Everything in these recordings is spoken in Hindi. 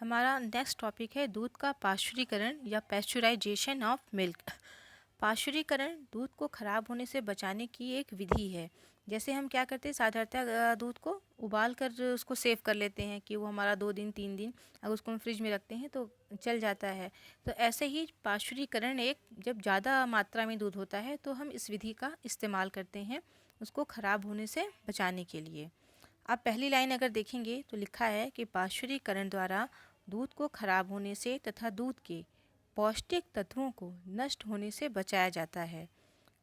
हमारा नेक्स्ट टॉपिक है दूध का पाश्चुरीकरण या पैस्चुराइजेशन ऑफ मिल्क। पाश्चुरीकरण दूध को ख़राब होने से बचाने की एक विधि है। जैसे हम क्या करते हैं, साधारणतः दूध को उबाल कर उसको सेव कर लेते हैं कि वो हमारा 2 दिन 3 दिन अगर उसको हम फ्रिज में रखते हैं तो चल जाता है। तो ऐसे ही पाश्चुरीकरण एक जब ज़्यादा मात्रा में दूध होता है तो हम इस विधि का इस्तेमाल करते हैं उसको ख़राब होने से बचाने के लिए। आप पहली लाइन अगर देखेंगे तो लिखा है कि पाश्चुरीकरण द्वारा दूध को खराब होने से तथा दूध के पौष्टिक तत्वों को नष्ट होने से बचाया जाता है।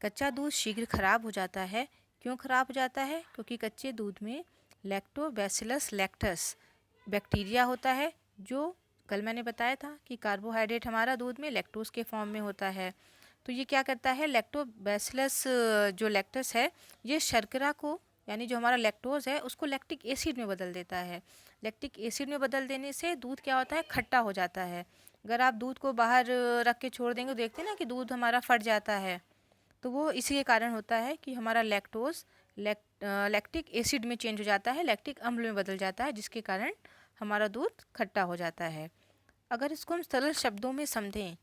कच्चा दूध शीघ्र खराब हो जाता है। क्यों खराब हो जाता है? क्योंकि कच्चे दूध में लैक्टोबैसिलस लैक्टस बैक्टीरिया होता है, जो कल मैंने बताया था कि कार्बोहाइड्रेट हमारा दूध में लैक्टोज के फॉर्म में होता है। तो ये क्या करता है, लैक्टोबैसिलस जो लैक्टस है ये शर्करा को यानी जो हमारा लैक्टोज है उसको लैक्टिक एसिड में बदल देता है। लैक्टिक एसिड में बदल देने से दूध क्या होता है, खट्टा हो जाता है। अगर आप दूध को बाहर रख के छोड़ देंगे तो देखते हैं ना कि दूध हमारा फट जाता है, तो वो इसी के कारण होता है कि हमारा लैक्टोज लैक्टिक एसिड में चेंज हो जाता है, लैक्टिक अम्ल में बदल जाता है, जिसके कारण हमारा दूध खट्टा हो जाता है। अगर इसको हम सरल शब्दों में समझें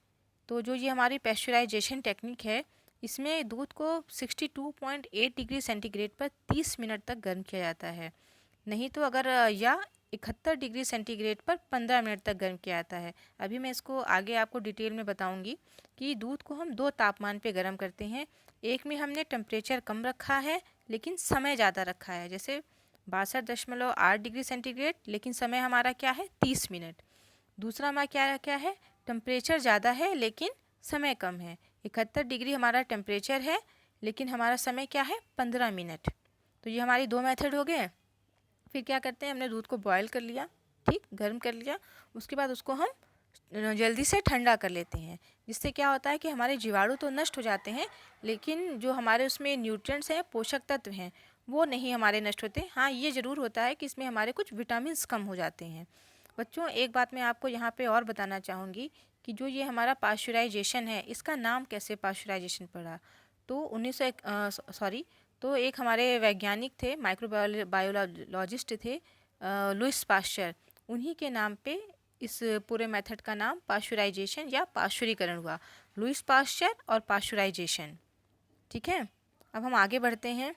तो जो ये हमारी पैस्चुराइजेशन टेक्निक है, इसमें दूध को 62.8 डिग्री सेंटीग्रेड पर 30 मिनट तक गर्म किया जाता है। नहीं तो अगर या 71 डिग्री सेंटीग्रेड पर 15 मिनट तक गर्म किया जाता है। अभी मैं इसको आगे आपको डिटेल में बताऊंगी कि दूध को हम 2 तापमान पे गर्म करते हैं। एक में हमने टेम्परेचर कम रखा है लेकिन समय ज़्यादा रखा है, जैसे 62.8 डिग्री सेंटीग्रेड, लेकिन समय हमारा क्या है, 30 मिनट। दूसरा हमारा क्या है, टेम्परेचर ज़्यादा है लेकिन समय कम है। 71 डिग्री हमारा टेम्परेचर है लेकिन हमारा समय क्या है, 15 मिनट। तो ये हमारी 2 मेथड हो गए। फिर क्या करते हैं, हमने दूध को बॉयल कर लिया, ठीक, गर्म कर लिया। उसके बाद उसको हम जल्दी से ठंडा कर लेते हैं, जिससे क्या होता है कि हमारे जीवाणु तो नष्ट हो जाते हैं लेकिन जो हमारे उसमें न्यूट्रिएंट्स हैं, पोषक तत्व हैं, वो नहीं हमारे नष्ट होते। हाँ, ये ज़रूर होता है कि इसमें हमारे कुछ विटामिन्स कम हो जाते हैं। बच्चों, एक बात मैं आपको यहाँ पे और बताना चाहूँगी कि जो ये हमारा पाश्चुराइजेशन है, इसका नाम कैसे पाश्चुराइजेशन पड़ा। तो 1900 तो एक हमारे वैज्ञानिक थे, बायोलॉजिस्ट थे, लुइस पाश्चर। उन्हीं के नाम पे इस पूरे मेथड का नाम पाश्चुराइजेशन या पाश्चुरीकरण हुआ। लुइस पाश्चर और पाश्चुराइजेशन। ठीक है, अब हम आगे बढ़ते हैं।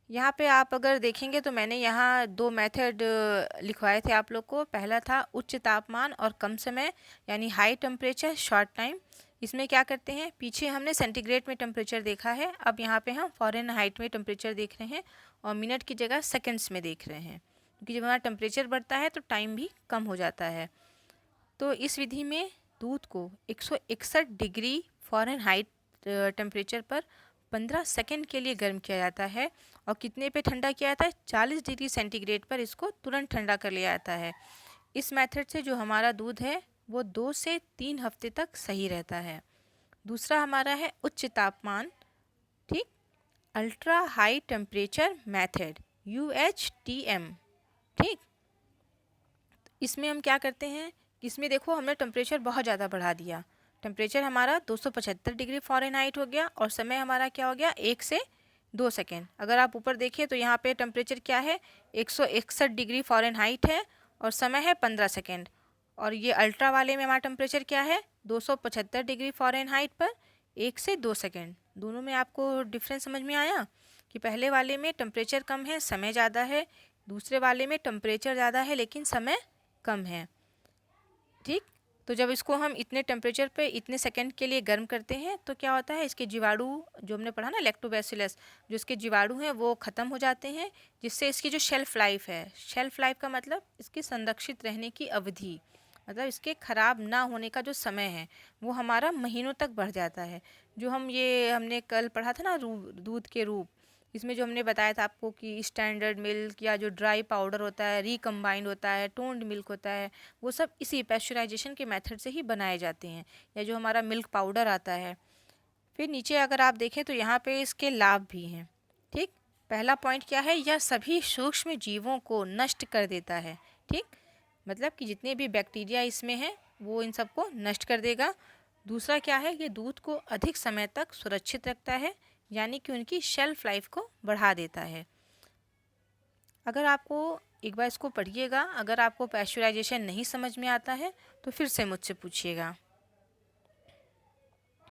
यहाँ पे आप अगर देखेंगे तो मैंने यहाँ 2 मेथड लिखवाए थे आप लोग को। पहला था उच्च तापमान और कम समय, यानी हाई टेम्परेचर शॉर्ट टाइम। इसमें क्या करते हैं, पीछे हमने सेंटीग्रेड में टेम्परेचर देखा है, अब यहाँ पे हम फ़ारेनहाइट में टेम्परेचर देख रहे हैं और मिनट की जगह सेकेंड्स में देख रहे हैं, क्योंकि जब हमारा टेम्परेचर बढ़ता है तो टाइम भी कम हो जाता है। तो इस विधि में दूध को 161 डिग्री फ़ारेनहाइट टेम्परेचर पर 15 सेकंड के लिए गर्म किया जाता है और कितने पे ठंडा किया जाता है, 40 डिग्री सेंटीग्रेड पर इसको तुरंत ठंडा कर लिया जाता है। इस मेथड से जो हमारा दूध है वो 2 से 3 हफ्ते तक सही रहता है। दूसरा हमारा है उच्च तापमान, ठीक, ultra high temperature method, UHTM, ठीक। इसमें हम क्या करते हैं, इसमें देखो हमने टेम्परेचर बहुत ज़्यादा बढ़ा दिया। टेम्परेचर हमारा 275 डिग्री फ़ारेनहाइट हो गया और समय हमारा क्या हो गया, 1 से 2 सेकेंड। अगर आप ऊपर देखिए तो यहाँ पे टेम्परेचर क्या है, 161 डिग्री फ़ारेनहाइट है और समय है 15 सेकेंड। और ये अल्ट्रा वाले में हमारा टेम्परेचर क्या है, 275 डिग्री फ़ारेनहाइट पर 1 से 2 सेकेंड। दोनों में आपको डिफरेंस समझ में आया कि पहले वाले में टेम्परेचर कम है, समय ज़्यादा है, दूसरे वाले में टेम्परेचर ज़्यादा है लेकिन समय कम है, ठीक। तो जब इसको हम इतने टेम्परेचर पे इतने सेकंड के लिए गर्म करते हैं तो क्या होता है, इसके जीवाणु, जो हमने पढ़ा ना लैक्टोबैसिलस, जो इसके जीवाणु हैं वो ख़त्म हो जाते हैं, जिससे इसकी जो शेल्फ़ लाइफ है, शेल्फ़ लाइफ का मतलब इसकी संरक्षित रहने की अवधि, मतलब इसके ख़राब ना होने का जो समय है वो हमारा महीनों तक बढ़ जाता है। जो हमने कल पढ़ा था ना दूध के रूप, इसमें जो हमने बताया था आपको कि स्टैंडर्ड मिल्क या जो ड्राई पाउडर होता है, रिकम्बाइंड होता है, टोन्ड मिल्क होता है, वो सब इसी पैस्चुराइजेशन के मेथड से ही बनाए जाते हैं, या जो हमारा मिल्क पाउडर आता है। फिर नीचे अगर आप देखें तो यहाँ पे इसके लाभ भी हैं, ठीक। पहला पॉइंट क्या है, यह सभी सूक्ष्म जीवों को नष्ट कर देता है, ठीक, मतलब कि जितने भी बैक्टीरिया इसमें हैं वो इन सबको नष्ट कर देगा। दूसरा क्या है, ये दूध को अधिक समय तक सुरक्षित रखता है, यानी कि उनकी शेल्फ लाइफ को बढ़ा देता है। अगर आपको एक बार इसको पढ़िएगा। अगर आपको पैस्चराइजेशन नहीं समझ में आता है तो फिर से मुझसे पूछिएगा।